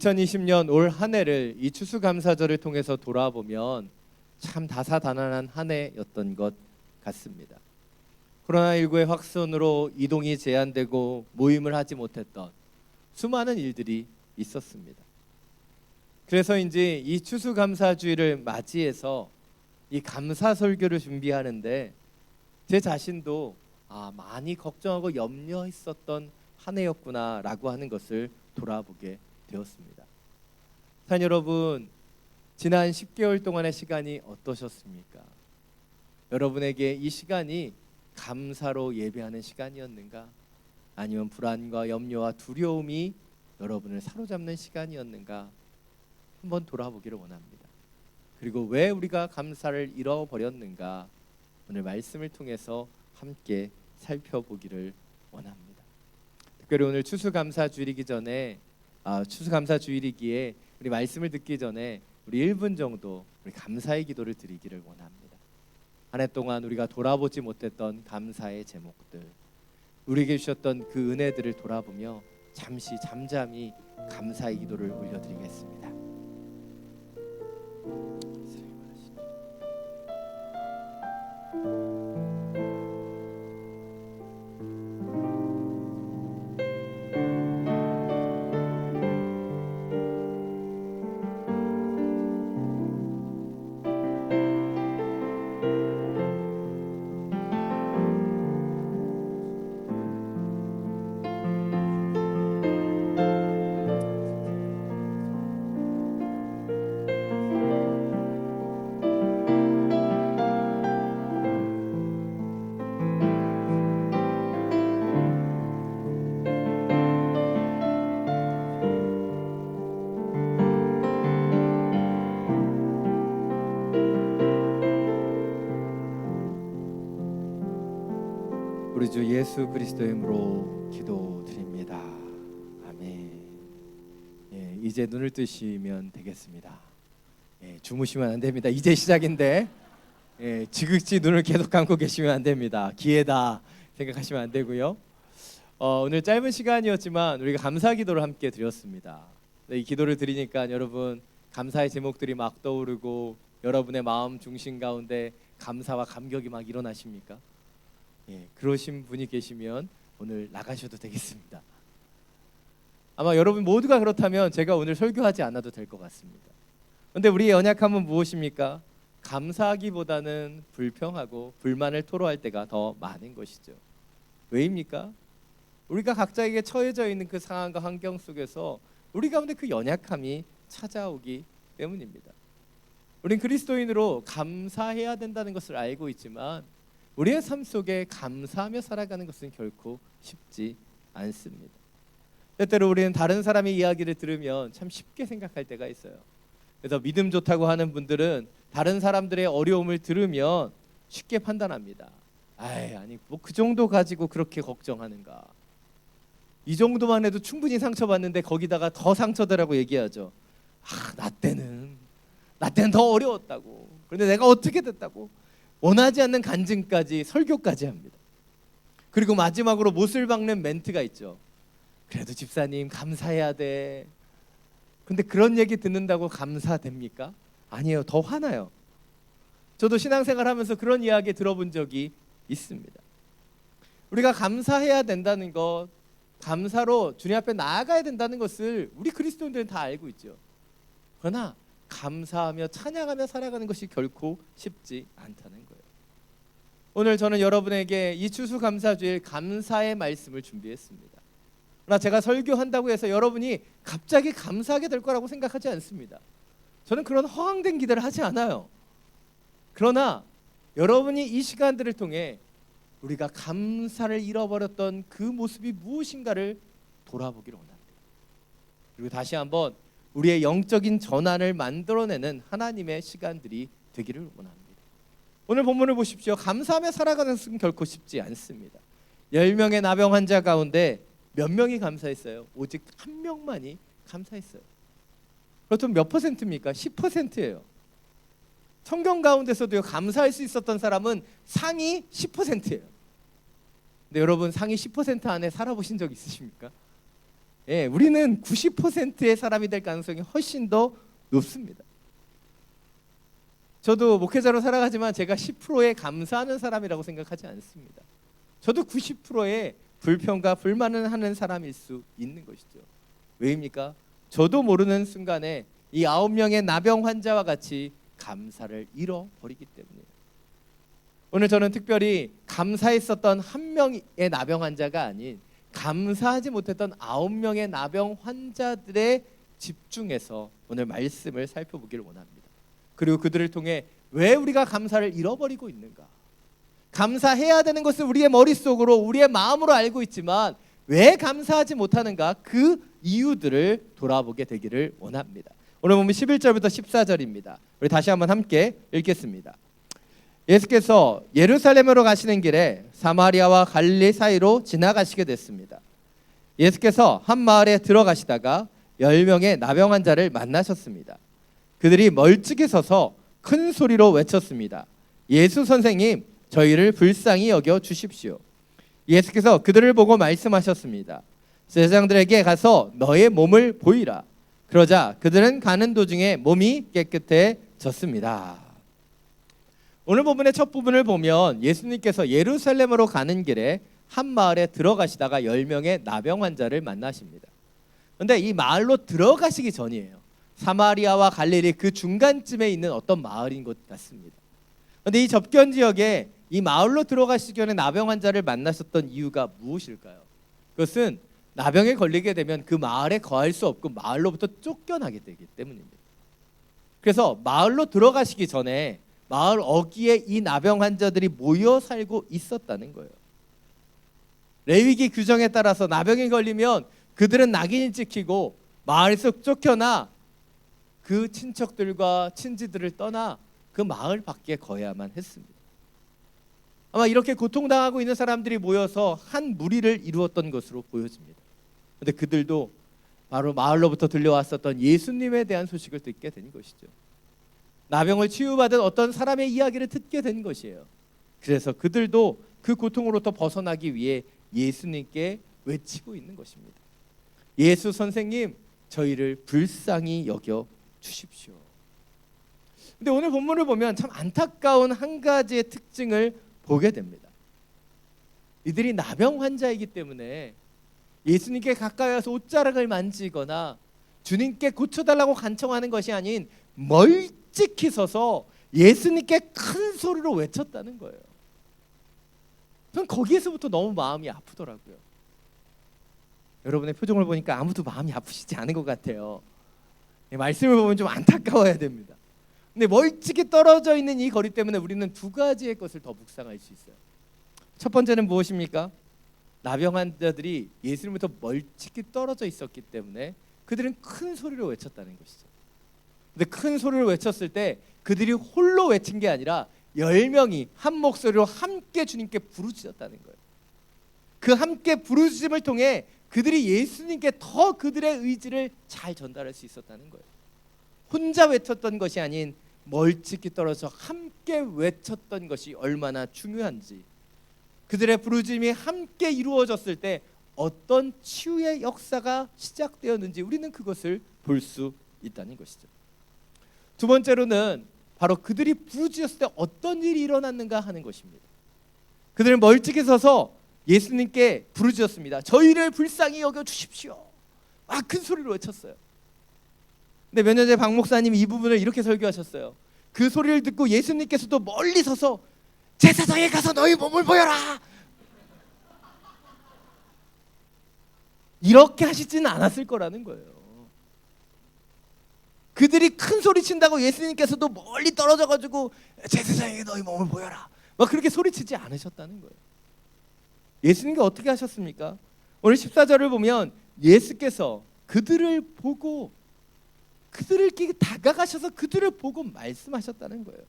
2020년 올 한 해를 이 추수감사절을 통해서 돌아보면 참 다사다난한 한 해였던 것 같습니다. 코로나19의 확산으로 이동이 제한되고 모임을 하지 못했던 수많은 일들이 있었습니다. 그래서인지 이 추수감사주의를 맞이해서 이 감사 설교를 준비하는데 제 자신도 많이 걱정하고 염려했었던 한 해였구나라고 하는 것을 돌아보게 되었습니다. 사랑 여러분, 지난 10개월 동안의 시간이 어떠셨습니까? 여러분에게 이 시간이 감사로 예배하는 시간이었는가? 아니면 불안과 염려와 두려움이 여러분을 사로잡는 시간이었는가? 한번 돌아보기를 원합니다. 그리고 왜 우리가 감사를 잃어버렸는가? 오늘 말씀을 통해서 함께 살펴보기를 원합니다. 특별히 오늘 추수감사주일이기 전에 추수감사주일이기에 우리 말씀을 듣기 전에 우리 1분 정도 우리 감사의 기도를 드리기를 원합니다. 한 해 동안 우리가 돌아보지 못했던 감사의 제목들, 우리에게 주셨던 그 은혜들을 돌아보며 잠잠히 감사의 기도를 올려드리겠습니다. 주 예수 그리스도의 이름으로 기도드립니다. 아멘. 예, 이제 눈을 뜨시면 되겠습니다. 예, 주무시면 안 됩니다. 이제 시작인데 예, 지극지 눈을 계속 감고 계시면 안 됩니다. 기회다 생각하시면 안 되고요. 오늘 짧은 시간이었지만 우리가 감사 기도를 함께 드렸습니다. 이 기도를 드리니까 여러분 감사의 제목들이 막 떠오르고 여러분의 마음 중심 가운데 감사와 감격이 막 일어나십니까? 예, 그러신 분이 계시면 오늘 나가셔도 되겠습니다. 아마 여러분 모두가 그렇다면 제가 오늘 설교하지 않아도 될 것 같습니다. 그런데 우리의 연약함은 무엇입니까? 감사하기보다는 불평하고 불만을 토로할 때가 더 많은 것이죠. 왜입니까? 우리가 각자에게 처해져 있는 그 상황과 환경 속에서 우리 가운데 그 연약함이 찾아오기 때문입니다. 우린 그리스도인으로 감사해야 된다는 것을 알고 있지만 우리의 삶 속에 감사하며 살아가는 것은 결코 쉽지 않습니다. 때때로 우리는 다른 사람의 이야기를 들으면 참 쉽게 생각할 때가 있어요. 그래서 믿음 좋다고 하는 분들은 다른 사람들의 어려움을 들으면 쉽게 판단합니다. 아니 뭐 그 정도 가지고 그렇게 걱정하는가? 이 정도만 해도 충분히 상처받는데 거기다가 더 상처되라고 얘기하죠. 나 때는 더 어려웠다고. 그런데 내가 어떻게 됐다고? 원하지 않는 간증까지 설교까지 합니다. 그리고 마지막으로 못을 박는 멘트가 있죠. 그래도 집사님 감사해야 돼. 근데 그런 얘기 듣는다고 감사됩니까? 아니에요. 더 화나요. 저도 신앙생활 하면서 그런 이야기 들어본 적이 있습니다. 우리가 감사해야 된다는 것, 감사로 주님 앞에 나아가야 된다는 것을 우리 그리스도인들은 다 알고 있죠. 그러나 감사하며 찬양하며 살아가는 것이 결코 쉽지 않다는 거예요. 오늘 저는 여러분에게 이 추수감사주일 감사의 말씀을 준비했습니다. 그러나 제가 설교한다고 해서 여러분이 갑자기 감사하게 될 거라고 생각하지 않습니다. 저는 그런 허황된 기대를 하지 않아요. 그러나 여러분이 이 시간들을 통해 우리가 감사를 잃어버렸던 그 모습이 무엇인가를 돌아보기를 원합니다. 그리고 다시 한번 우리의 영적인 전환을 만들어내는 하나님의 시간들이 되기를 원합니다. 오늘 본문을 보십시오. 감사하며 살아가는 것은 결코 쉽지 않습니다. 10명의 나병 환자 가운데 몇 명이 감사했어요? 오직 한 명만이 감사했어요. 그렇다면 몇 퍼센트입니까? 10%예요. 성경 가운데서도 감사할 수 있었던 사람은 상위 10%예요. 근데 여러분 상위 10% 안에 살아보신 적 있으십니까? 예, 우리는 90%의 사람이 될 가능성이 훨씬 더 높습니다. 저도 목회자로 살아가지만 제가 10%에 감사하는 사람이라고 생각하지 않습니다. 저도 90%의 불평과 불만을 하는 사람일 수 있는 것이죠. 왜입니까? 저도 모르는 순간에 이 9명의 나병 환자와 같이 감사를 잃어버리기 때문이에요. 오늘 저는 특별히 감사했었던 한 명의 나병 환자가 아닌 감사하지 못했던 9명의 나병 환자들의 집중해서 오늘 말씀을 살펴보기를 원합니다. 그리고 그들을 통해 왜 우리가 감사를 잃어버리고 있는가? 감사해야 되는 것을 우리의 머릿속으로 우리의 마음으로 알고 있지만 왜 감사하지 못하는가? 그 이유들을 돌아보게 되기를 원합니다. 오늘 보면 11절부터 14절입니다. 우리 다시 한번 함께 읽겠습니다. 예수께서 예루살렘으로 가시는 길에 사마리아와 갈릴리 사이로 지나가시게 됐습니다. 예수께서 한 마을에 들어가시다가 10명의 나병 환자를 만나셨습니다. 그들이 멀찍이 서서 큰 소리로 외쳤습니다. 예수 선생님, 저희를 불쌍히 여겨 주십시오. 예수께서 그들을 보고 말씀하셨습니다. 제사장들에게 가서 너의 몸을 보이라. 그러자 그들은 가는 도중에 몸이 깨끗해졌습니다. 오늘 본문의 첫 부분을 보면 예수님께서 예루살렘으로 가는 길에 한 마을에 들어가시다가 10명의 나병 환자를 만나십니다. 그런데 이 마을로 들어가시기 전이에요. 사마리아와 갈릴리 그 중간쯤에 있는 어떤 마을인 것 같습니다. 그런데 이 접견 지역에 이 마을로 들어가시기 전에 나병 환자를 만나셨던 이유가 무엇일까요? 그것은 나병에 걸리게 되면 그 마을에 거할 수 없고 마을로부터 쫓겨나게 되기 때문입니다. 그래서 마을로 들어가시기 전에 마을 어귀에 이 나병 환자들이 모여 살고 있었다는 거예요. 레위기 규정에 따라서 나병에 걸리면 그들은 낙인이 찍히고 마을에서 쫓겨나 그 친척들과 친지들을 떠나 그 마을 밖에 거해야만 했습니다. 아마 이렇게 고통당하고 있는 사람들이 모여서 한 무리를 이루었던 것으로 보여집니다. 그런데 그들도 바로 마을로부터 들려왔었던 예수님에 대한 소식을 듣게 된 것이죠. 나병을 치유받은 어떤 사람의 이야기를 듣게 된 것이에요. 그래서 그들도 그 고통으로부터 벗어나기 위해 예수님께 외치고 있는 것입니다. 예수 선생님, 저희를 불쌍히 여겨 주십시오. 근데 오늘 본문을 보면 참 안타까운 한 가지의 특징을 보게 됩니다. 이들이 나병 환자이기 때문에 예수님께 가까이 와서 옷자락을 만지거나 주님께 고쳐달라고 간청하는 것이 아닌 멀찍이 서서 예수님께 큰 소리로 외쳤다는 거예요. 전 거기에서부터 너무 마음이 아프더라고요. 여러분의 표정을 보니까 아무도 마음이 아프시지 않은 것 같아요. 말씀을 보면 좀 안타까워야 됩니다. 근데 멀찍이 떨어져 있는 이 거리 때문에 우리는 두 가지의 것을 더 묵상할 수 있어요. 첫 번째는 무엇입니까? 나병 환자들이 예수님부터 멀찍이 떨어져 있었기 때문에 그들은 큰 소리로 외쳤다는 것이죠. 근데 큰 소리로 외쳤을 때 그들이 홀로 외친 게 아니라 10명이 한 목소리로 함께 주님께 부르짖었다는 거예요. 그 함께 부르짖음을 통해 그들이 예수님께 더 그들의 의지를 잘 전달할 수 있었다는 거예요. 혼자 외쳤던 것이 아닌 멀찍이 떨어져 함께 외쳤던 것이 얼마나 중요한지, 그들의 부르짖음이 함께 이루어졌을 때 어떤 치유의 역사가 시작되었는지 우리는 그것을 볼 수 있다는 것이죠. 두 번째로는 바로 그들이 부르짖었을 때 어떤 일이 일어났는가 하는 것입니다. 그들은 멀찍이 서서 예수님께 부르짖었습니다. 저희를 불쌍히 여겨 주십시오. 큰 소리로 외쳤어요. 근데 몇 년 전에 박 목사님이 이 부분을 이렇게 설교하셨어요. 그 소리를 듣고 예수님께서도 멀리 서서 제사장에 가서 너희 몸을 보여라, 이렇게 하시지는 않았을 거라는 거예요. 그들이 큰 소리 친다고 예수님께서도 멀리 떨어져가지고 제사장에게 너희 몸을 보여라, 막 그렇게 소리치지 않으셨다는 거예요. 예수님이 어떻게 하셨습니까? 오늘 14절을 보면 예수께서 그들을 보고 그들에게 다가가셔서 그들을 보고 말씀하셨다는 거예요.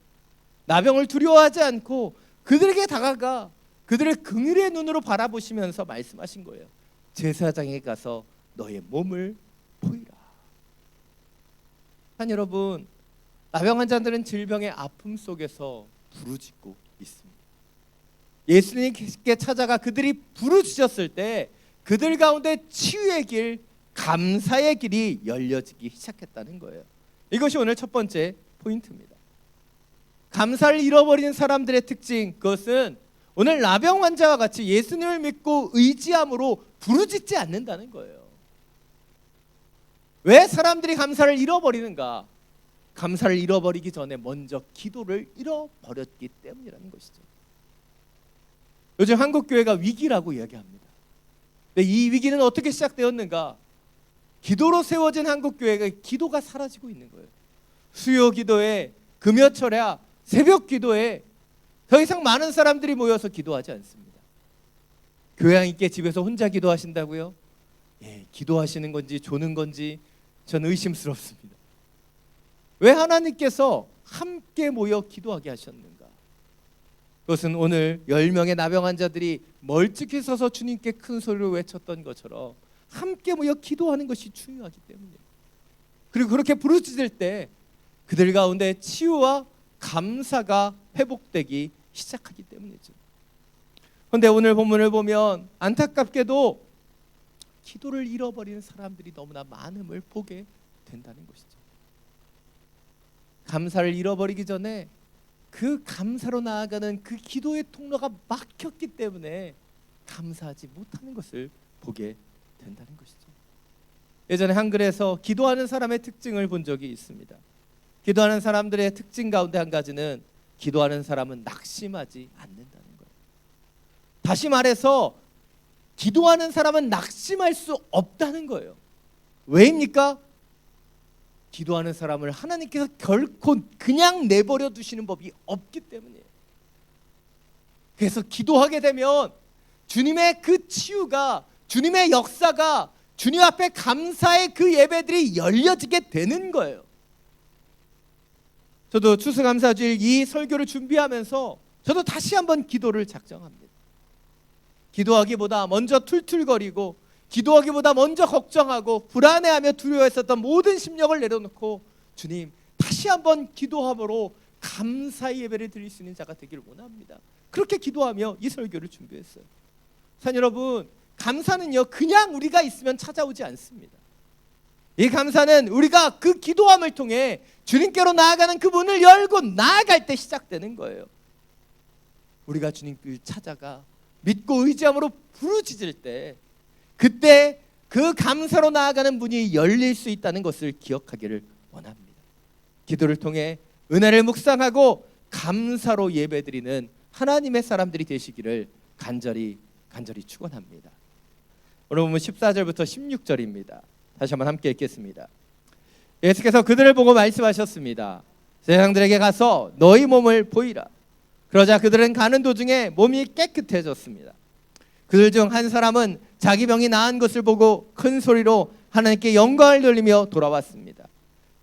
나병을 두려워하지 않고 그들에게 다가가 그들을 긍휼의 눈으로 바라보시면서 말씀하신 거예요. 제사장에 가서 너의 몸을 보이라. 한 여러분, 나병 환자들은 질병의 아픔 속에서 부르짖고 있습니다. 예수님께 찾아가 그들이 부르짖었을 때 그들 가운데 치유의 길, 감사의 길이 열려지기 시작했다는 거예요. 이것이 오늘 첫 번째 포인트입니다. 감사를 잃어버린 사람들의 특징, 그것은 오늘 나병 환자와 같이 예수님을 믿고 의지함으로 부르짖지 않는다는 거예요. 왜 사람들이 감사를 잃어버리는가? 감사를 잃어버리기 전에 먼저 기도를 잃어버렸기 때문이라는 것이죠. 요즘 한국 교회가 위기라고 이야기합니다. 근데 이 위기는 어떻게 시작되었는가? 기도로 세워진 한국 교회가 기도가 사라지고 있는 거예요. 수요 기도에, 금요철야, 새벽 기도에 더 이상 많은 사람들이 모여서 기도하지 않습니다. 교양 있게 집에서 혼자 기도하신다고요? 기도하시는 건지 조는 건지 저는 의심스럽습니다. 왜 하나님께서 함께 모여 기도하게 하셨는가? 그것은 오늘 10명의 나병 환자들이 멀찍이 서서 주님께 큰 소리로 외쳤던 것처럼 함께 모여 기도하는 것이 중요하기 때문이에요. 그리고 그렇게 부르짖을 때 그들 가운데 치유와 감사가 회복되기 시작하기 때문이죠. 그런데 오늘 본문을 보면 안타깝게도 기도를 잃어버리는 사람들이 너무나 많음을 보게 된다는 것이죠. 감사를 잃어버리기 전에 그 감사로 나아가는 그 기도의 통로가 막혔기 때문에 감사하지 못하는 것을 보게 된다는 것이죠. 예전에 한글에서 기도하는 사람의 특징을 본 적이 있습니다. 기도하는 사람들의 특징 가운데 한 가지는 기도하는 사람은 낙심하지 않는다는 거예요. 다시 말해서 기도하는 사람은 낙심할 수 없다는 거예요. 왜입니까? 기도하는 사람을 하나님께서 결코 그냥 내버려 두시는 법이 없기 때문이에요. 그래서 기도하게 되면 주님의 그 치유가, 주님의 역사가, 주님 앞에 감사의 그 예배들이 열려지게 되는 거예요. 저도 추수감사주일 이 설교를 준비하면서 저도 다시 한번 기도를 작정합니다. 기도하기보다 먼저 툴툴거리고, 기도하기보다 먼저 걱정하고 불안해하며 두려워했었던 모든 심령을 내려놓고, 주님, 다시 한번 기도함으로 감사의 예배를 드릴 수 있는 자가 되기를 원합니다. 그렇게 기도하며 이 설교를 준비했어요. 산 여러분, 감사는요 그냥 우리가 있으면 찾아오지 않습니다. 이 감사는 우리가 그 기도함을 통해 주님께로 나아가는 그 문을 열고 나아갈 때 시작되는 거예요. 우리가 주님을 찾아가 믿고 의지함으로 부르짖을 때, 그때 그 감사로 나아가는 문이 열릴 수 있다는 것을 기억하기를 원합니다. 기도를 통해 은혜를 묵상하고 감사로 예배드리는 하나님의 사람들이 되시기를 간절히 축원합니다. 오늘 보면 14절부터 16절입니다. 다시 한번 함께 읽겠습니다. 예수께서 그들을 보고 말씀하셨습니다. 제사장들에게 가서 너희 몸을 보이라. 그러자 그들은 가는 도중에 몸이 깨끗해졌습니다. 그들 중 한 사람은 자기 병이 나은 것을 보고 큰 소리로 하나님께 영광을 돌리며 돌아왔습니다.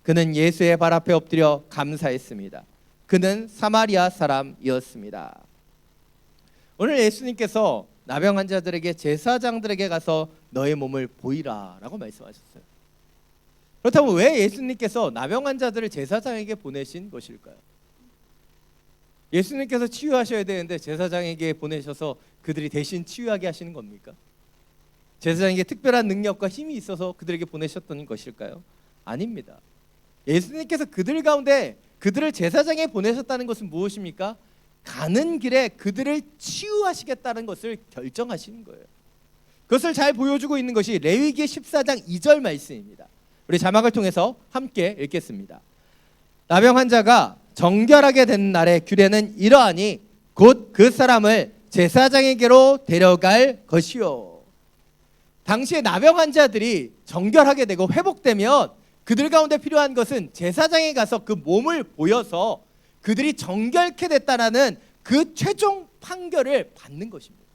그는 예수의 발 앞에 엎드려 감사했습니다. 그는 사마리아 사람이었습니다. 오늘 예수님께서 나병 환자들에게, 제사장들에게 가서 너의 몸을 보이라 라고 말씀하셨어요. 그렇다면 왜 예수님께서 나병 환자들을 제사장에게 보내신 것일까요? 예수님께서 치유하셔야 되는데 제사장에게 보내셔서 그들이 대신 치유하게 하시는 겁니까? 제사장에게 특별한 능력과 힘이 있어서 그들에게 보내셨던 것일까요? 아닙니다. 예수님께서 그들 가운데 그들을 제사장에 보내셨다는 것은 무엇입니까? 가는 길에 그들을 치유하시겠다는 것을 결정하시는 거예요. 그것을 잘 보여주고 있는 것이 레위기 14장 2절 말씀입니다. 우리 자막을 통해서 함께 읽겠습니다. 나병 환자가 정결하게 된 날의 규례는 이러하니 곧 그 사람을 제사장에게로 데려갈 것이요. 당시에 나병 환자들이 정결하게 되고 회복되면 그들 가운데 필요한 것은 제사장에 가서 그 몸을 보여서 그들이 정결케 됐다라는 그 최종 판결을 받는 것입니다.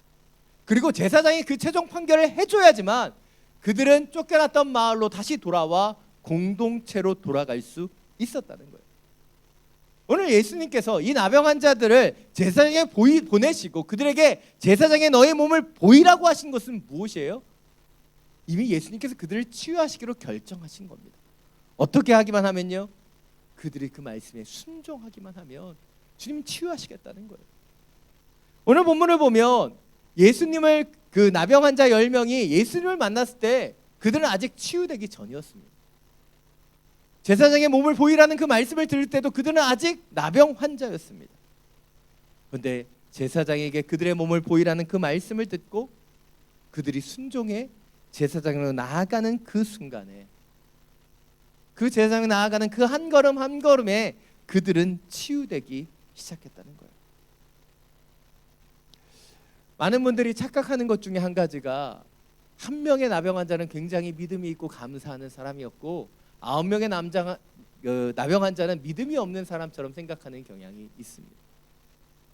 그리고 제사장이 그 최종 판결을 해줘야지만 그들은 쫓겨났던 마을로 다시 돌아와 공동체로 돌아갈 수 있었다는 거예요. 오늘 예수님께서 이 나병 환자들을 제사장에 보내시고 그들에게 제사장에 너의 몸을 보이라고 하신 것은 무엇이에요? 이미 예수님께서 그들을 치유하시기로 결정하신 겁니다. 어떻게 하기만 하면요? 그들이 그 말씀에 순종하기만 하면 주님 치유하시겠다는 거예요. 오늘 본문을 보면 예수님을, 그 나병 환자 10명이 예수님을 만났을 때 그들은 아직 치유되기 전이었습니다. 제사장의 몸을 보이라는 그 말씀을 들을 때도 그들은 아직 나병 환자였습니다. 그런데 제사장에게 그들의 몸을 보이라는 그 말씀을 듣고 그들이 순종해 제사장으로 나아가는 그 순간에, 그 제사장으로 나아가는 그 한 걸음 한 걸음에 그들은 치유되기 시작했다는 거예요. 많은 분들이 착각하는 것 중에 한 가지가, 한 명의 나병 환자는 굉장히 믿음이 있고 감사하는 사람이었고 9명의 나병 환자는 믿음이 없는 사람처럼 생각하는 경향이 있습니다.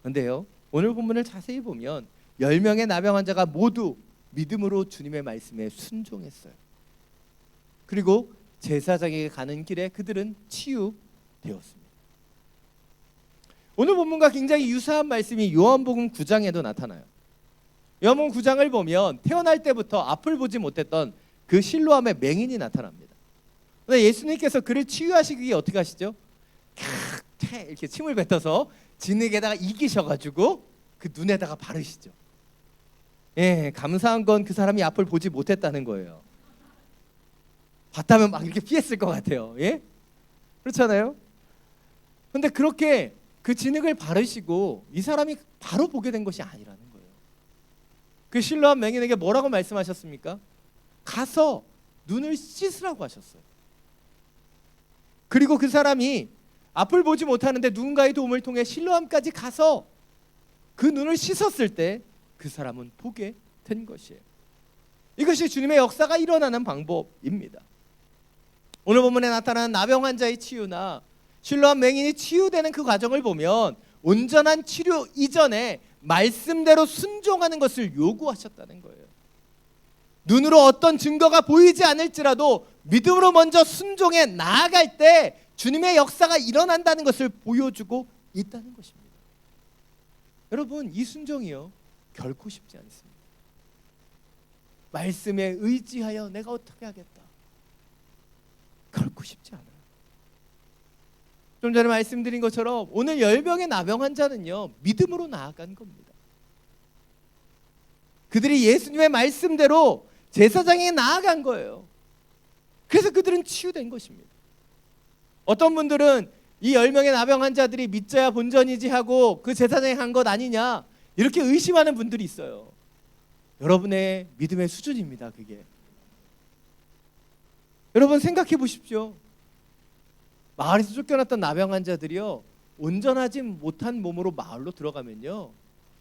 그런데요, 오늘 본문을 자세히 보면 10명의 나병 환자가 모두 믿음으로 주님의 말씀에 순종했어요. 그리고 제사장에게 가는 길에 그들은 치유되었습니다. 오늘 본문과 굉장히 유사한 말씀이 요한복음 9장에도 나타나요. 요한복음 9장을 보면 태어날 때부터 앞을 보지 못했던 그 실로암의 맹인이 나타납니다. 근데 예수님께서 그를 치유하시기 위해 어떻게 하시죠? 이렇게 침을 뱉어서 진흙에다가 이기셔가지고 그 눈에다가 바르시죠. 예, 감사한 건 그 사람이 앞을 보지 못했다는 거예요. 봤다면 막 이렇게 피했을 것 같아요. 예? 그렇잖아요? 근데 그렇게 그 진흙을 바르시고 이 사람이 바로 보게 된 것이 아니라는 거예요. 그 실로암 맹인에게 뭐라고 말씀하셨습니까? 가서 눈을 씻으라고 하셨어요. 그리고 그 사람이 앞을 보지 못하는데 누군가의 도움을 통해 실로암까지 가서 그 눈을 씻었을 때 그 사람은 보게 된 것이에요. 이것이 주님의 역사가 일어나는 방법입니다. 오늘 본문에 나타나는 나병 환자의 치유나 실로암 맹인이 치유되는 그 과정을 보면 온전한 치료 이전에 말씀대로 순종하는 것을 요구하셨다는 거예요. 눈으로 어떤 증거가 보이지 않을지라도 믿음으로 먼저 순종해 나아갈 때 주님의 역사가 일어난다는 것을 보여주고 있다는 것입니다. 여러분, 이 순종이요 결코 쉽지 않습니다. 말씀에 의지하여 내가 어떻게 하겠다, 결코 쉽지 않아요. 좀 전에 말씀드린 것처럼 오늘 10명의 나병 환자는요 믿음으로 나아간 겁니다. 그들이 예수님의 말씀대로 제사장에 나아간 거예요. 그래서 그들은 치유된 것입니다. 어떤 분들은 이 10명의 나병 환자들이 믿져야 본전이지 하고 그 제사장에 간 것 아니냐 이렇게 의심하는 분들이 있어요. 여러분의 믿음의 수준입니다. 그게 여러분 생각해 보십시오. 마을에서 쫓겨났던 나병 환자들이요 온전하지 못한 몸으로 마을로 들어가면요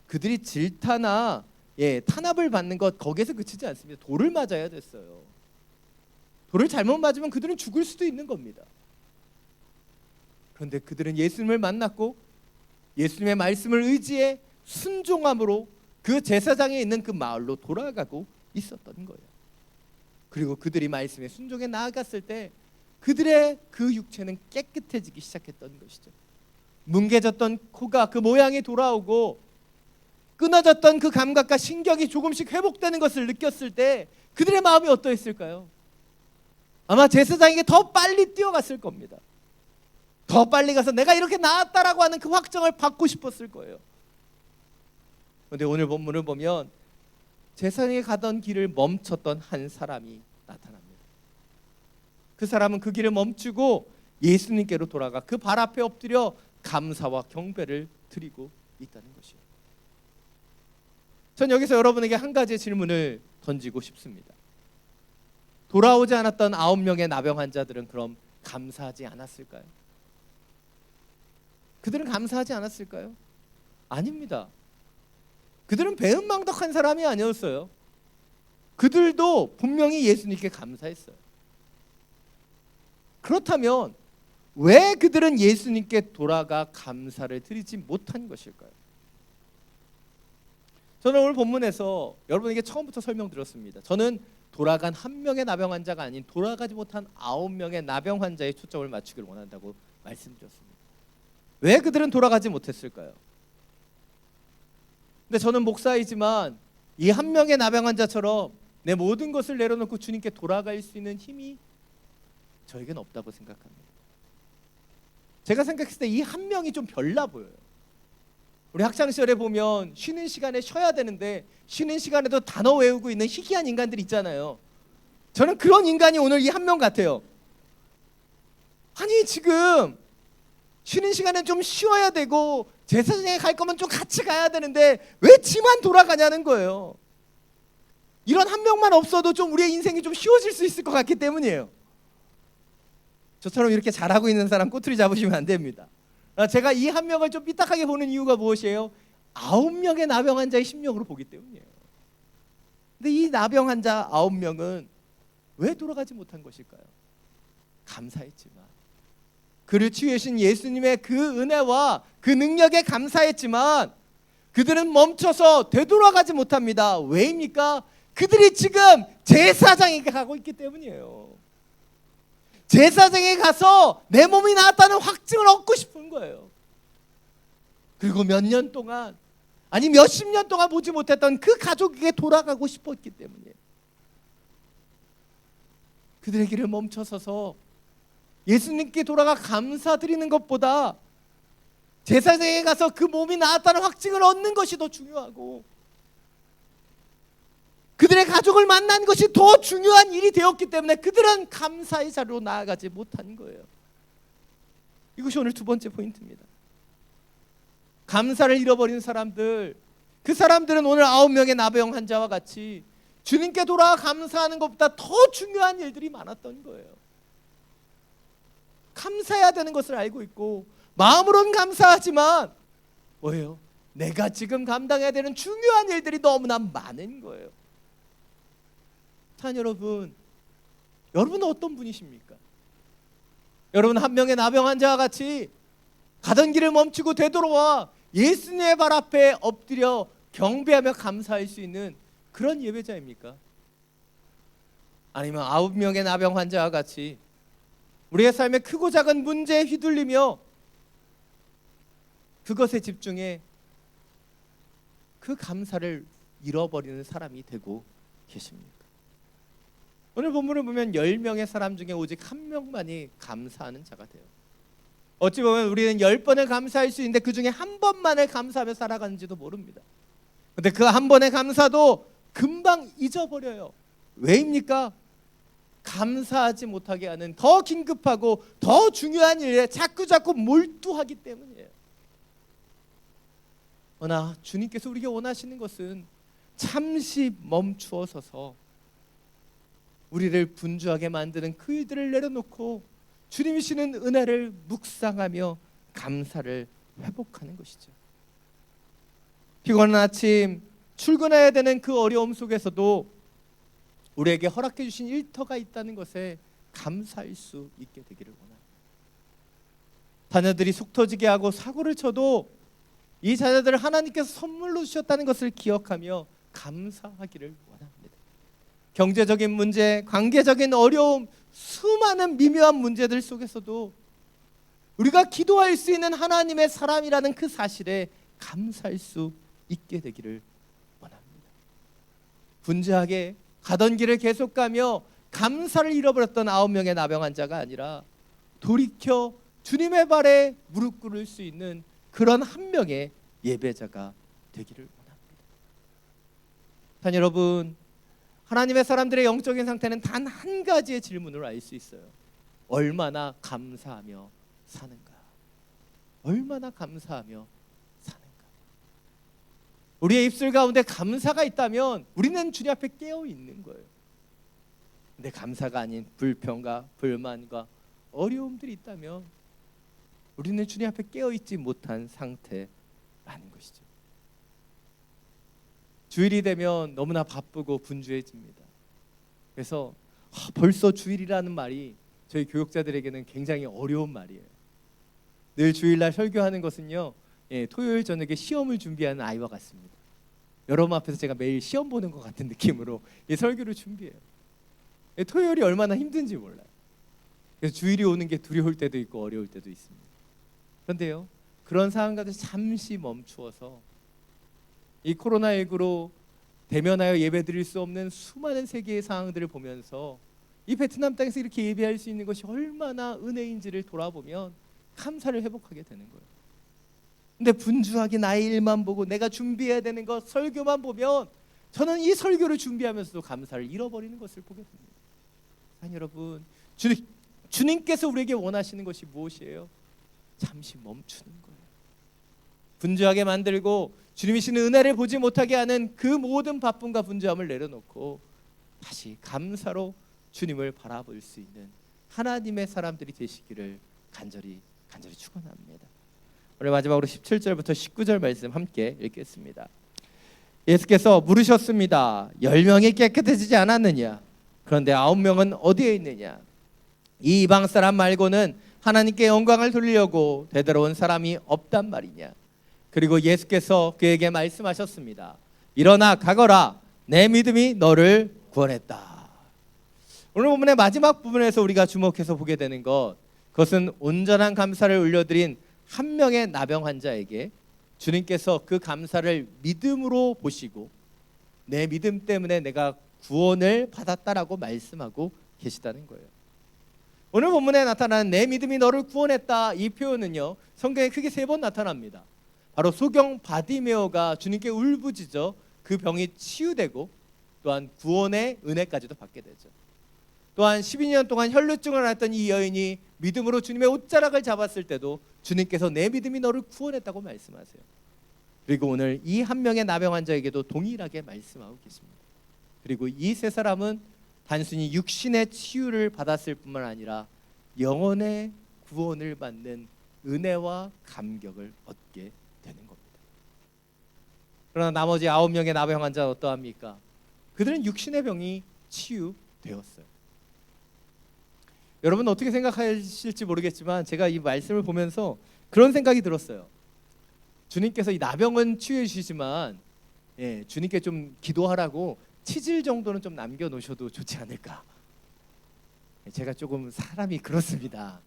그들이 질타나 탄압을 받는 것 거기에서 그치지 않습니다. 돌을 맞아야 됐어요. 돌을 잘못 맞으면 그들은 죽을 수도 있는 겁니다. 그런데 그들은 예수님을 만났고 예수님의 말씀을 의지해 순종함으로 그 제사장에 있는 그 마을로 돌아가고 있었던 거예요. 그리고 그들이 말씀에 순종해 나아갔을 때 그들의 그 육체는 깨끗해지기 시작했던 것이죠. 뭉개졌던 코가 그 모양이 돌아오고 끊어졌던 그 감각과 신경이 조금씩 회복되는 것을 느꼈을 때 그들의 마음이 어떠했을까요? 아마 제사장에게 더 빨리 뛰어갔을 겁니다. 더 빨리 가서 내가 이렇게 나았다라고 하는 그 확정을 받고 싶었을 거예요. 그런데 오늘 본문을 보면 제사장에 가던 길을 멈췄던 한 사람이 나타납니다. 그 사람은 그 길을 멈추고 예수님께로 돌아가 그 발 앞에 엎드려 감사와 경배를 드리고 있다는 것이에요. 전 여기서 여러분에게 한 가지 질문을 던지고 싶습니다. 돌아오지 않았던 9명의 나병 환자들은 그럼 감사하지 않았을까요? 그들은 감사하지 않았을까요? 아닙니다. 그들은 배은망덕한 사람이 아니었어요. 그들도 분명히 예수님께 감사했어요. 그렇다면 왜 그들은 예수님께 돌아가 감사를 드리지 못한 것일까요? 저는 오늘 본문에서 여러분에게 처음부터 설명드렸습니다. 저는 돌아간 한 명의 나병 환자가 아닌 돌아가지 못한 9명의 나병 환자에 초점을 맞추기를 원한다고 말씀드렸습니다. 왜 그들은 돌아가지 못했을까요? 근데 저는 목사이지만 이 한 명의 나병 환자처럼 내 모든 것을 내려놓고 주님께 돌아갈 수 있는 힘이 저에겐 없다고 생각합니다. 제가 생각했을 때 이 한 명이 좀 별나 보여요. 우리 학창시절에 보면 쉬는 시간에 쉬어야 되는데 쉬는 시간에도 단어 외우고 있는 희귀한 인간들 있잖아요. 저는 그런 인간이 오늘 이 한 명 같아요. 아니 지금 쉬는 시간에 좀 쉬어야 되고 제사장에 갈 거면 좀 같이 가야 되는데 왜 지만 돌아가냐는 거예요. 이런 한 명만 없어도 좀 우리의 인생이 좀 쉬워질 수 있을 것 같기 때문이에요. 저처럼 이렇게 잘하고 있는 사람 꼬투리 잡으시면 안 됩니다. 제가 이 한 명을 좀 삐딱하게 보는 이유가 무엇이에요? 9명의 나병 환자의 심령으로 보기 때문이에요. 근데 이 나병 환자 9명은 왜 돌아가지 못한 것일까요? 감사했지만, 그를 치유하신 예수님의 그 은혜와 그 능력에 감사했지만 그들은 멈춰서 되돌아가지 못합니다. 왜입니까? 그들이 지금 제사장에게 가고 있기 때문이에요. 제사장에 가서 내 몸이 나았다는 확증을 얻고 싶은 거예요. 그리고 몇 년 동안, 아니 몇십 년 동안 보지 못했던 그 가족에게 돌아가고 싶었기 때문이에요. 그들의 길을 멈춰서서 예수님께 돌아가 감사드리는 것보다 제사장에 가서 그 몸이 나았다는 확증을 얻는 것이 더 중요하고 그들의 가족을 만난 것이 더 중요한 일이 되었기 때문에 그들은 감사의 자리로 나아가지 못한 거예요. 이것이 오늘 두 번째 포인트입니다. 감사를 잃어버린 사람들, 그 사람들은 오늘 9명의 나병 환자와 같이 주님께 돌아와 감사하는 것보다 더 중요한 일들이 많았던 거예요. 감사해야 되는 것을 알고 있고 마음으로는 감사하지만 뭐예요? 내가 지금 감당해야 되는 중요한 일들이 너무나 많은 거예요. 자, 여러분은 어떤 분이십니까? 여러분 한 명의 나병 환자와 같이 가던 길을 멈추고 되돌아와 예수님의 발 앞에 엎드려 경배하며 감사할 수 있는 그런 예배자입니까? 아니면 9명의 나병 환자와 같이 우리의 삶의 크고 작은 문제에 휘둘리며 그것에 집중해 그 감사를 잃어버리는 사람이 되고 계십니까? 오늘 본문을 보면 10명의 사람 중에 오직 1명만이 감사하는 자가 돼요. 어찌 보면 우리는 10번을 감사할 수 있는데 그 중에 한 번만을 감사하며 살아가는지도 모릅니다. 근데 그 한 번의 감사도 금방 잊어버려요. 왜입니까? 감사하지 못하게 하는 더 긴급하고 더 중요한 일에 자꾸 몰두하기 때문이에요. 그러나 주님께서 우리에게 원하시는 것은 잠시 멈추어 서서 우리를 분주하게 만드는 그 일들을 내려놓고 주님이 주시는 은혜를 묵상하며 감사를 회복하는 것이죠. 피곤한 아침 출근해야 되는 그 어려움 속에서도 우리에게 허락해 주신 일터가 있다는 것에 감사할 수 있게 되기를 원합니다. 자녀들이 속 터지게 하고 사고를 쳐도 이 자녀들을 하나님께서 선물로 주셨다는 것을 기억하며 감사하기를 원합니다. 경제적인 문제, 관계적인 어려움, 수많은 미묘한 문제들 속에서도 우리가 기도할 수 있는 하나님의 사람이라는 그 사실에 감사할 수 있게 되기를 원합니다. 분주하게 가던 길을 계속 가며 감사를 잃어버렸던 9명의 나병 환자가 아니라 돌이켜 주님의 발에 무릎 꿇을 수 있는 그런 한 명의 예배자가 되기를 원합니다. 단 여러분, 하나님의 사람들의 영적인 상태는 단 한 가지의 질문으로 알 수 있어요. 얼마나 감사하며 사는가? 얼마나 감사하며 사는가? 우리의 입술 가운데 감사가 있다면 우리는 주님 앞에 깨어 있는 거예요. 근데 감사가 아닌 불평과 불만과 어려움들이 있다면 우리는 주님 앞에 깨어 있지 못한 상태라는 것이죠. 주일이 되면 너무나 바쁘고 분주해집니다. 그래서 벌써 주일이라는 말이 저희 교육자들에게는 굉장히 어려운 말이에요. 늘 주일날 설교하는 것은요, 토요일 저녁에 시험을 준비하는 아이와 같습니다. 여러분 앞에서 제가 매일 시험 보는 것 같은 느낌으로 이 설교를 준비해요. 토요일이 얼마나 힘든지 몰라요. 그래서 주일이 오는 게 두려울 때도 있고 어려울 때도 있습니다. 그런데요, 그런 상황 가운데 잠시 멈추어서 이 코로나19로 대면하여 예배드릴 수 없는 수많은 세계의 상황들을 보면서 이 베트남 땅에서 이렇게 예배할 수 있는 것이 얼마나 은혜인지를 돌아보면 감사를 회복하게 되는 거예요. 근데 분주하게 나의 일만 보고 내가 준비해야 되는 것, 설교만 보면 저는 이 설교를 준비하면서도 감사를 잃어버리는 것을 보게 됩니다. 아니 여러분, 주님께서 우리에게 원하시는 것이 무엇이에요? 잠시 멈추는 거예요. 분주하게 만들고 주님이 주시는 은혜를 보지 못하게 하는 그 모든 바쁨과 분주함을 내려놓고 다시 감사로 주님을 바라볼 수 있는 하나님의 사람들이 되시기를 간절히 축원합니다. 오늘 마지막으로 17절부터 19절 말씀 함께 읽겠습니다. 예수께서 물으셨습니다. 10명이 깨끗해지지 않았느냐? 그런데 9명은 어디에 있느냐? 이 이방 사람 말고는 하나님께 영광을 돌리려고 되돌아온 사람이 없단 말이냐? 그리고 예수께서 그에게 말씀하셨습니다. 일어나 가거라. 내 믿음이 너를 구원했다. 오늘 본문의 마지막 부분에서 우리가 주목해서 보게 되는 그것은 온전한 감사를 올려드린 한 명의 나병 환자에게 주님께서 그 감사를 믿음으로 보시고 내 믿음 때문에 내가 구원을 받았다라고 말씀하고 계시다는 거예요. 오늘 본문에 나타나는 내 믿음이 너를 구원했다, 이 표현은요, 성경에 크게 3번 나타납니다. 바로 소경 바디메오가 주님께 울부짖어 그 병이 치유되고 또한 구원의 은혜까지도 받게 되죠. 또한 12년 동안 혈루증을 앓았던 이 여인이 믿음으로 주님의 옷자락을 잡았을 때도 주님께서 내 믿음이 너를 구원했다고 말씀하세요. 그리고 오늘 이 한 명의 나병 환자에게도 동일하게 말씀하고 계십니다. 그리고 이 세 사람은 단순히 육신의 치유를 받았을 뿐만 아니라 영혼의 구원을 받는 은혜와 감격을 얻게 되는 겁니다. 그러나 나머지 9명의 나병 환자는 어떠합니까? 그들은 육신의 병이 치유되었어요. 여러분 어떻게 생각하실지 모르겠지만 제가 이 말씀을 보면서 그런 생각이 들었어요. 주님께서 이 나병은 치유해 주시지만 주님께 좀 기도하라고 치질 정도는 좀 남겨놓으셔도 좋지 않을까. 제가 조금 사람이 그렇습니다.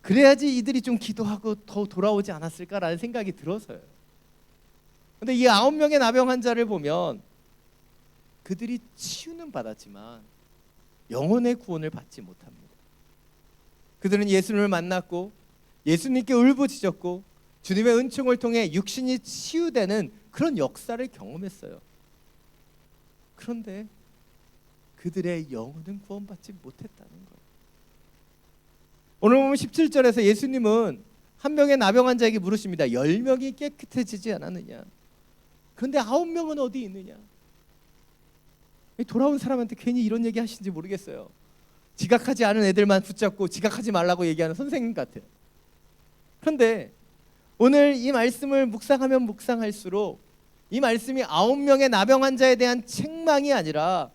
그래야지 이들이 좀 기도하고 더 돌아오지 않았을까라는 생각이 들어서요. 근데 이 9명의 나병 환자를 보면 그들이 치유는 받았지만 영혼의 구원을 받지 못합니다. 그들은 예수님을 만났고 예수님께 울부짖었고 주님의 은총을 통해 육신이 치유되는 그런 역사를 경험했어요. 그런데 그들의 영혼은 구원받지 못했다는 거예요. 오늘 보면 17절에서 예수님은 한 명의 나병 환자에게 물으십니다. 10명이 깨끗해지지 않았느냐? 그런데 9명은 어디 있느냐? 돌아온 사람한테 괜히 이런 얘기 하시는지 모르겠어요. 지각하지 않은 애들만 붙잡고 지각하지 말라고 얘기하는 선생님 같아요. 그런데 오늘 이 말씀을 묵상하면 묵상할수록 이 말씀이 9명의 나병 환자에 대한 책망이 아니라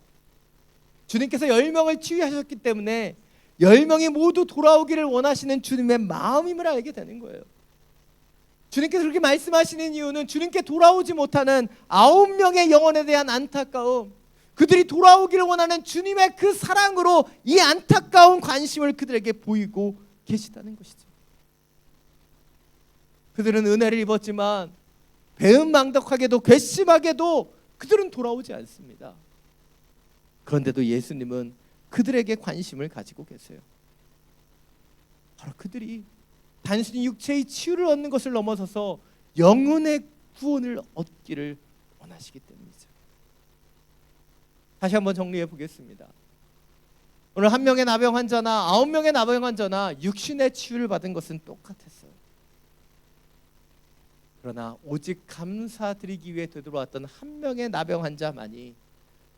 주님께서 10명을 치유하셨기 때문에 10명이 모두 돌아오기를 원하시는 주님의 마음임을 알게 되는 거예요. 주님께서 그렇게 말씀하시는 이유는 주님께 돌아오지 못하는 9명의 영혼에 대한 안타까움, 그들이 돌아오기를 원하는 주님의 그 사랑으로 이 안타까운 관심을 그들에게 보이고 계시다는 것이죠. 그들은 은혜를 입었지만 배은망덕하게도 괘씸하게도 그들은 돌아오지 않습니다. 그런데도 예수님은 그들에게 관심을 가지고 계세요. 바로 그들이 단순히 육체의 치유를 얻는 것을 넘어서서 영혼의 구원을 얻기를 원하시기 때문이죠. 다시 한번 정리해 보겠습니다. 오늘 한 명의 나병 환자나 9명의 나병 환자나 육신의 치유를 받은 것은 똑같았어요. 그러나 오직 감사드리기 위해 되돌아왔던 한 명의 나병 환자만이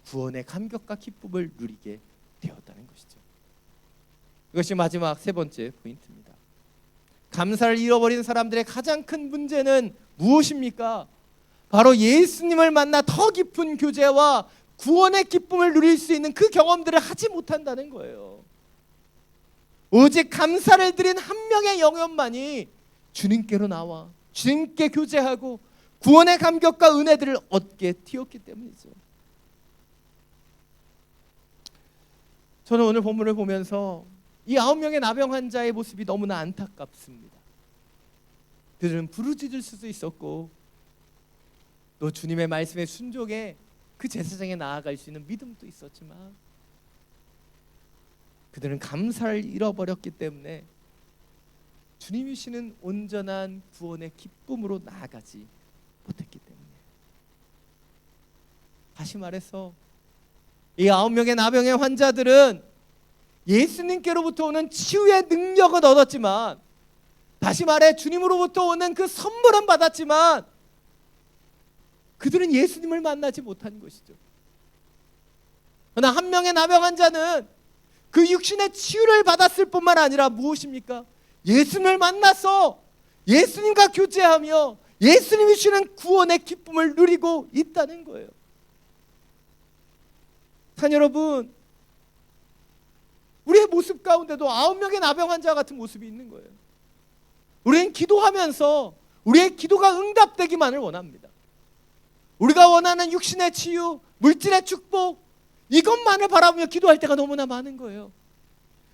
구원의 감격과 기쁨을 누리게 되었다는 것이죠. 이것이 마지막 세 번째 포인트입니다. 감사를 잃어버린 사람들의 가장 큰 문제는 무엇입니까? 바로 예수님을 만나 더 깊은 교제와 구원의 기쁨을 누릴 수 있는 그 경험들을 하지 못한다는 거예요. 오직 감사를 드린 한 명의 영혼만이 주님께로 나와 주님께 교제하고 구원의 감격과 은혜들을 얻게 되었기 때문이죠. 저는 오늘 본문을 보면서 이 9명의 나병 환자의 모습이 너무나 안타깝습니다. 그들은 부르짖을 수도 있었고 또 주님의 말씀에 순종해 그 제사장에 나아갈 수 있는 믿음도 있었지만 그들은 감사를 잃어버렸기 때문에 주님이 주시는 온전한 구원의 기쁨으로 나아가지 못했기 때문에, 다시 말해서 이 9명의 나병의 환자들은 예수님께로부터 오는 치유의 능력은 얻었지만, 다시 말해 주님으로부터 오는 그 선물은 받았지만 그들은 예수님을 만나지 못한 것이죠. 그러나 한 명의 나병 환자는 그 육신의 치유를 받았을 뿐만 아니라 무엇입니까? 예수님을 만나서 예수님과 교제하며 예수님이 주시는 구원의 기쁨을 누리고 있다는 거예요. 산 여러분, 우리의 모습 가운데도 9명의 나병 환자 같은 모습이 있는 거예요. 우리는 기도하면서 우리의 기도가 응답되기만을 원합니다. 우리가 원하는 육신의 치유, 물질의 축복, 이것만을 바라보며 기도할 때가 너무나 많은 거예요.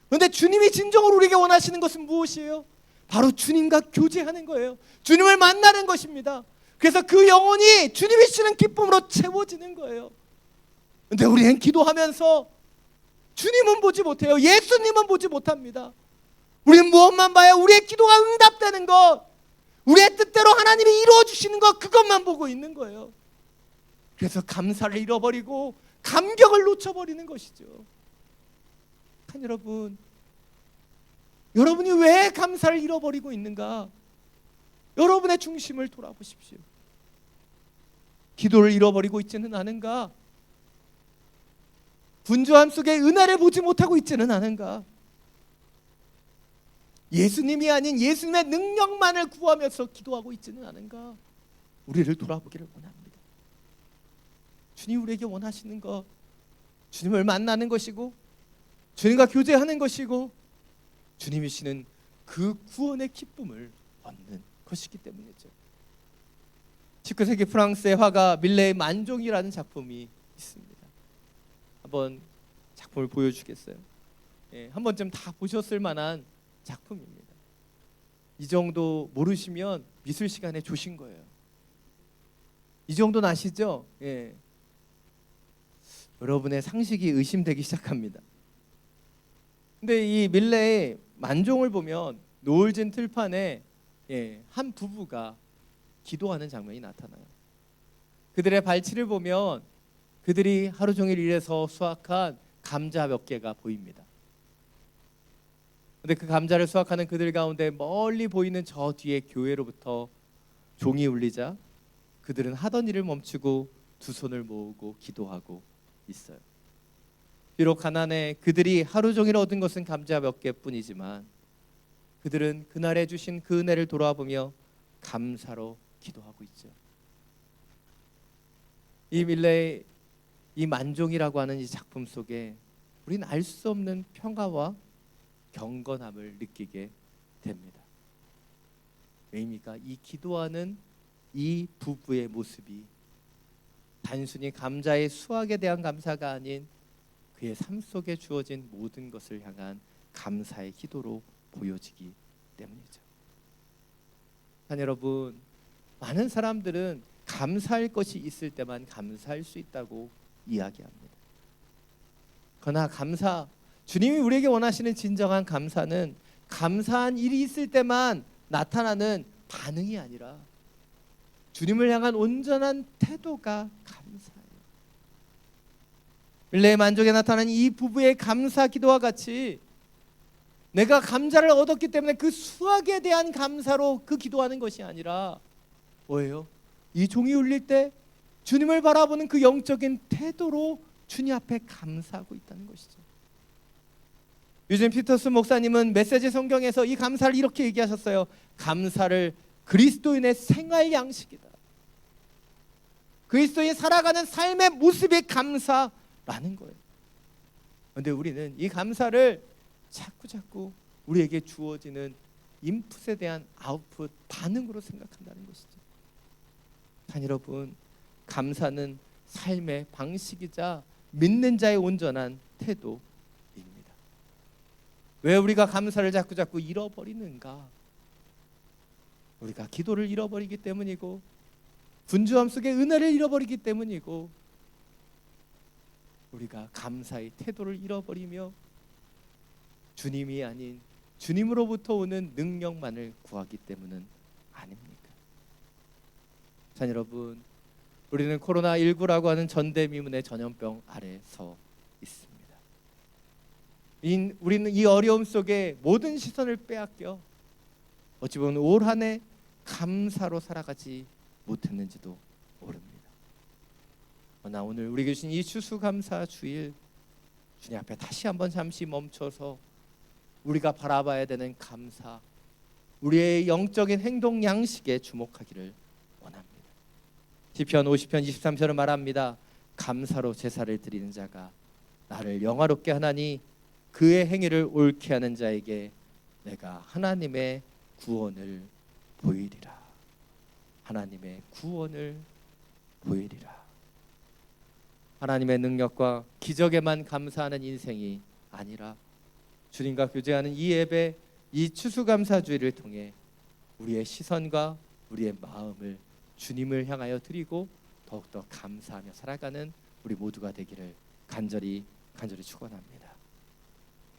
그런데 주님이 진정으로 우리에게 원하시는 것은 무엇이에요? 바로 주님과 교제하는 거예요. 주님을 만나는 것입니다. 그래서 그 영혼이 주님이 주시는 기쁨으로 채워지는 거예요. 그런데 우리는 기도하면서 주님은 보지 못해요. 예수님은 보지 못합니다. 우리는 무엇만 봐요? 우리의 기도가 응답되는 것, 우리의 뜻대로 하나님이 이루어 주시는 것, 그것만 보고 있는 거예요. 그래서 감사를 잃어버리고 감격을 놓쳐버리는 것이죠. 여러분, 여러분이 왜 감사를 잃어버리고 있는가? 여러분의 중심을 돌아보십시오. 기도를 잃어버리고 있지는 않은가? 분주함 속에 은혜를 보지 못하고 있지는 않은가? 예수님이 아닌 예수님의 능력만을 구하면서 기도하고 있지는 않은가? 우리를 돌아보기를 원합니다. 주님 우리에게 원하시는 것, 주님을 만나는 것이고 주님과 교제하는 것이고 주님이 주시는 그 구원의 기쁨을 얻는 것이기 때문이죠. 19세기 프랑스의 화가 밀레의 만종이라는 작품이 있습니다. 한번 작품을 보여주겠어요? 한 번쯤 다 보셨을 만한 작품입니다. 이 정도 모르시면 미술 시간에 조신 거예요. 이 정도는 아시죠? 예. 여러분의 상식이 의심되기 시작합니다. 근데 이 밀레의 만종을 보면 노을진 들판에 한 부부가 기도하는 장면이 나타나요. 그들의 발치를 보면 그들이 하루 종일 일해서 수확한 감자 몇 개가 보입니다. 근데 그 감자를 수확하는 그들 가운데 멀리 보이는 저 뒤에 교회로부터 종이 울리자 그들은 하던 일을 멈추고 두 손을 모으고 기도하고 있어요. 비록 가난해 그들이 하루 종일 얻은 것은 감자 몇 개뿐이지만 그들은 그날에 주신 그 은혜를 돌아보며 감사로 기도하고 있죠. 이 밀레의 이 만종이라고 하는 이 작품 속에 우리는 알 수 없는 평화와 경건함을 느끼게 됩니다. 왜입니까? 이 기도하는 이 부부의 모습이 단순히 감자의 수확에 대한 감사가 아닌 그의 삶 속에 주어진 모든 것을 향한 감사의 기도로 보여지기 때문이죠. 여러분, 많은 사람들은 감사할 것이 있을 때만 감사할 수 있다고 이야기합니다. 그러나 주님이 우리에게 원하시는 진정한 감사는 감사한 일이 있을 때만 나타나는 반응이 아니라 주님을 향한 온전한 태도가 감사예요. 밀레의 만족에 나타난 이 부부의 감사 기도와 같이 내가 감자를 얻었기 때문에 그 수확에 대한 감사로 그 기도하는 것이 아니라 뭐예요? 이 종이 울릴 때 주님을 바라보는 그 영적인 태도로 주님 앞에 감사하고 있다는 것이죠. 유진 피터스 목사님은 메시지 성경에서 이 감사를 이렇게 얘기하셨어요. 감사를 그리스도인의 생활 양식이다. 그리스도인 살아가는 삶의 모습이 감사라는 거예요. 그런데 우리는 이 감사를 자꾸 우리에게 주어지는 인풋에 대한 아웃풋, 반응으로 생각한다는 것이죠. 여러분, 감사는 삶의 방식이자 믿는 자의 온전한 태도입니다. 왜 우리가 감사를 자꾸 잃어버리는가? 우리가 기도를 잃어버리기 때문이고 분주함 속에 은혜를 잃어버리기 때문이고 우리가 감사의 태도를 잃어버리며 주님이 아닌 주님으로부터 오는 능력만을 구하기 때문은 아닙니까? 자, 여러분, 우리는 코로나19라고 하는 전대미문의 전염병 아래 서 있습니다. 우리는 이 어려움 속에 모든 시선을 빼앗겨 어찌 보면 올 한 해 감사로 살아가지 못했는지도 모릅니다. 그러나 오늘 우리에게 주신 이 추수감사 주일, 주님 앞에 다시 한번 잠시 멈춰서 우리가 바라봐야 되는 감사, 우리의 영적인 행동 양식에 주목하기를 원합니다. 시편 50편 23절은 말합니다. 감사로 제사를 드리는 자가 나를 영화롭게 하나니 그의 행위를 옳게 하는 자에게 내가 하나님의 구원을 보이리라. 하나님의 구원을 보이리라. 하나님의 능력과 기적에만 감사하는 인생이 아니라 주님과 교제하는 이 예배, 이 추수감사주의를 통해 우리의 시선과 우리의 마음을 주님을 향하여 드리고 더욱더 감사하며 살아가는 우리 모두가 되기를 간절히 축원합니다.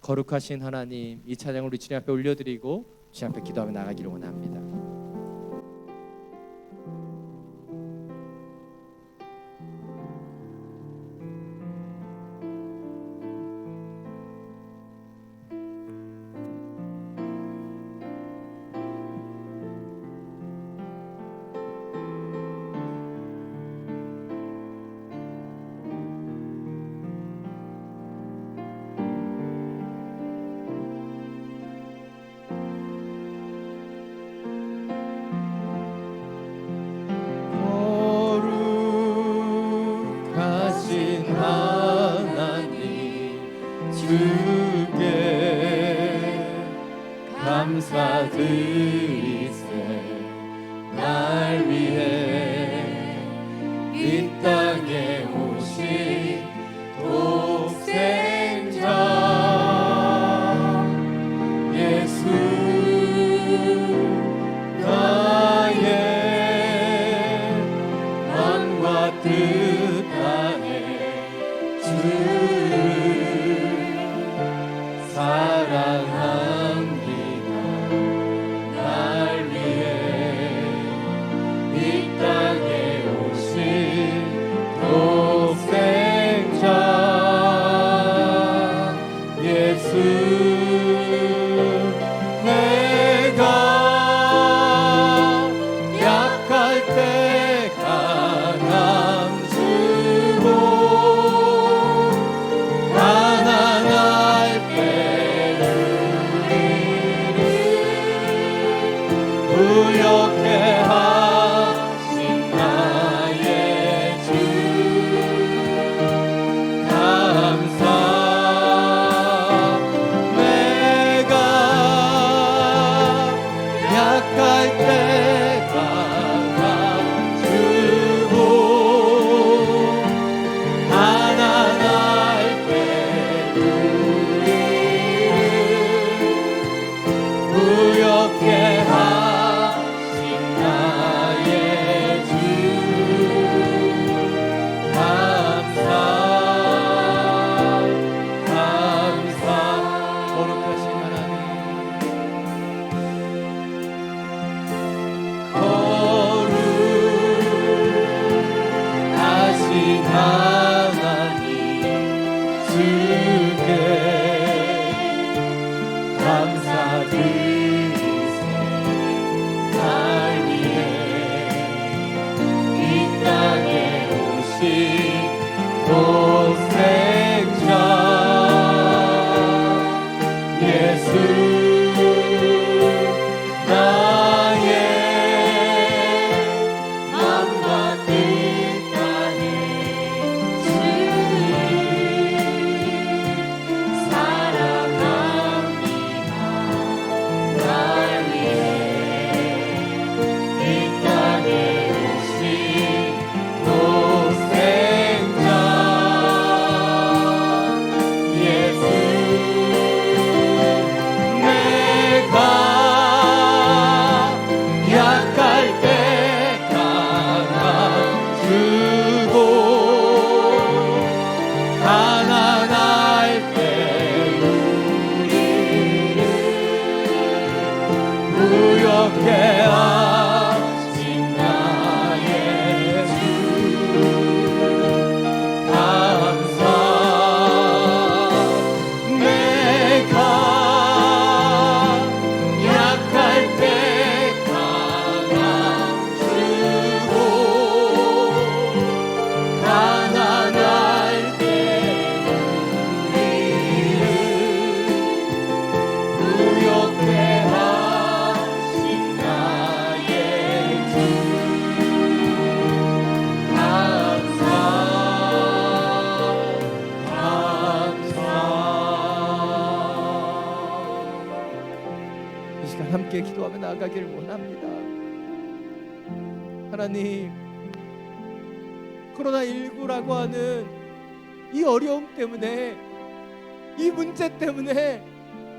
거룩하신 하나님, 이 찬양을 우리 주님 앞에 올려드리고 주님 앞에 기도하며 나가기를 원합니다. 감사드리세 날 위해 이 땅에 오신 독생자 예수 나의 부욕해 하신 나의 주 감사 내가 약할 때 감주고 가난할 때 우리를 부욕해 하신 나의 주 감사 감사 거룩하신 하나님 거룩하신 하나님 주께 감사드리세 날 위해 이 땅에 오신 독생자 예수 나의 맘과 뜻 다해 주를 사랑합니다 날 위해 이 땅에 오신 독생자 예수 내가 약할 때 강함주고 가난할 때 우리를 부욕해 하신 나의 주 감사 내가 약할 때 강함주고 가난할 때 우리를 부욕해 하신 나의 주 감사 이 시간 함께 기도하며 나아가기를 원합니다. 하나님, 코로나19라고 하는 이 어려움 때문에, 이 문제 때문에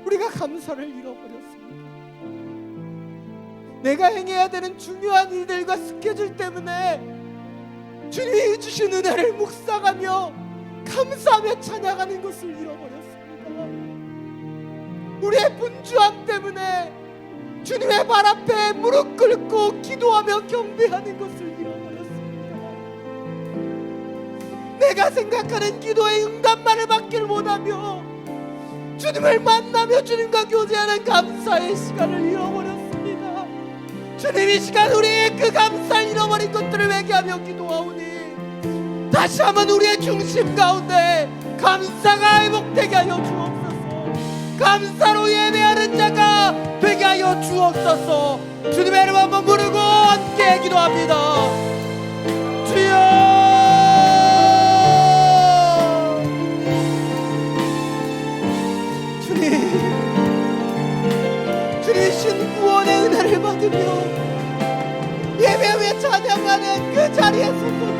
우리가 감사를 잃어버렸습니다. 내가 행해야 되는 중요한 일들과 스케줄 때문에 주님이 주신 은혜를 묵상하며 감사하며 찬양하는 것을 잃어버렸습니다. 우리의 분주함 때문에 주님의 발 앞에 무릎 꿇고 기도하며 경배하는 것을 잃어버렸습니다. 내가 생각하는 기도의 응답만을 받길 원하며 주님을 만나며 주님과 교제하는 감사의 시간을 잃어버렸습니다. 주님, 이 시간 우리의 그 감사를 잃어버린 것들을 회개하며 기도하오니 다시 한번 우리의 중심 가운데 감사가 회복되게 하여 주옵소서. 감사로 예배하는 자가 되게 하여 주옵소서. 주님의 이름 한번 부르고 함께 기도합니다. 주여, 주님 구원의 은혜를 받으며 예배하며 찬양하는 그 자리에서도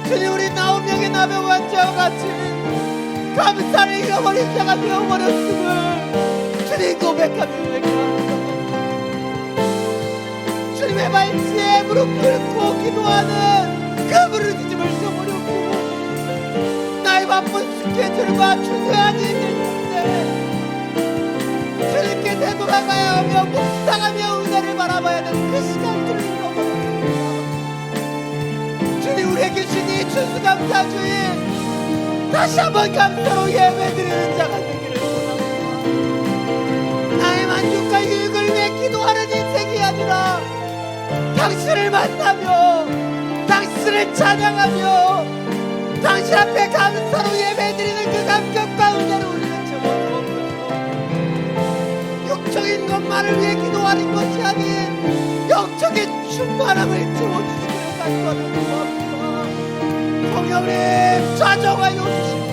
주님, 우리 9명의 나병 환자와 같이 감사를 잃어버린 자가 되어버렸음을 주님 고백하며 회개합니다. 주님의 발치에 무릎 꿇고 기도하는 그 부르짖음을 저버렸고 나의 바쁜 스케줄과 중요한 일들인데 주님께 되돌아가야 하며 묵상하며 은혜를 바라봐야 하는 그 시간들을 잃어버렸습니다. 주님, 우리에게 주신 이 추수감사주일 다시 한번 감사로 예배드리는 자가 되기를 원합니다. 나의 만족과 유익을 위해 기도하는 인생이 아니라 당신을 만나며 당신을 찬양하며 당신 앞에 감사로 예배드리는 그 감격과 은혜를 우리는 채워주옵소서. 육적인 것만을 위해 기도하는 것이 아닌 영적인 충만함을 채워주시기를 간구하는 구합니다. 성령님 좌정하여 주시고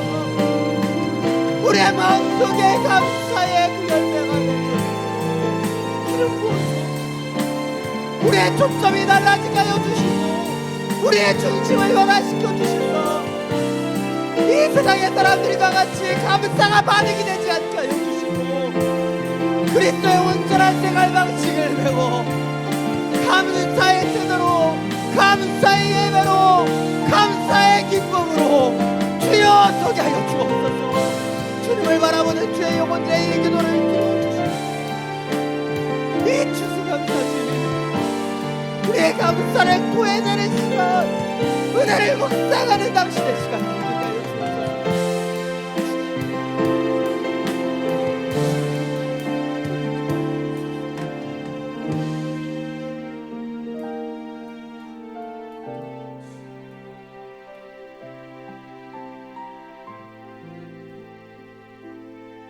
우리의 마음속에 감사의 그 열매가 맺혀지고 기름 부어서 우리의 초점이 달라지게 하여 주시고 우리의 중심을 변화시켜 주시고 이 세상의 사람들이 다같이 감사가 반응이 되지 않게 하여 주시고 그리스도의 온전한 생활 방식을 배워 감사의 태도로 감사의 예배로 감사의 기쁨으로 주여 서게 하여 주옵소서. 주님을 바라보는 주의 영혼들의 이 기도를 들어주시고 이 추수감사절 우리의 감사를 구해내는 시간 은혜를 묵상하는 당신의 시간 되게 하여 주옵소서.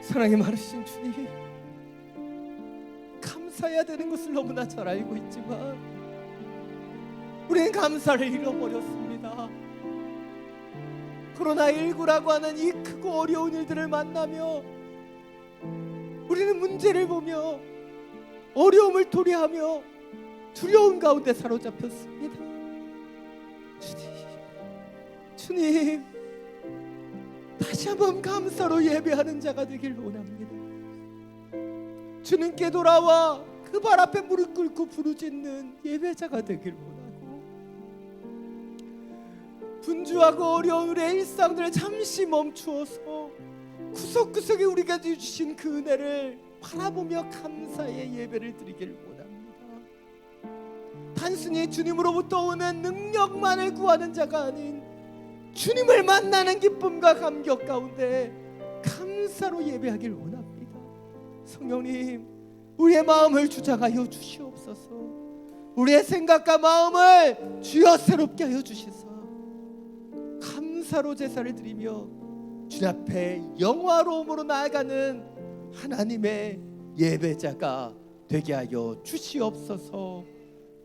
사랑이 많으신 주님, 감사해야 되는 것을 너무나 잘 알고 있지만 우리는 감사를 잃어버렸습니다. 코로나19라고 하는 이 크고 어려운 일들을 만나며 우리는 문제를 보며 어려움을 토리하며 두려움 가운데 사로잡혔습니다. 주님, 다시 한번 감사로 예배하는 자가 되길 원합니다. 주님께 돌아와 그 발 앞에 무릎 꿇고 부르짖는 예배자가 되길 원하고 분주하고 어려운 우리의 일상들을 잠시 멈추어서 구석구석에 우리가 주신 그 은혜를 바라보며 감사의 예배를 드리길 원합니다. 단순히 주님으로부터 오는 능력만을 구하는 자가 아닌 주님을 만나는 기쁨과 감격 가운데 감사로 예배하길 원합니다. 성령님, 우리의 마음을 주장하여 주시옵소서. 우리의 생각과 마음을 주여 새롭게 하여 주시사 감사로 제사를 드리며 주님 앞에 영화로움으로 나아가는 하나님의 예배자가 되게 하여 주시옵소서.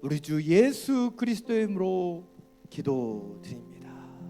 우리 주 예수 그리스도의 이름으로 기도드립니다.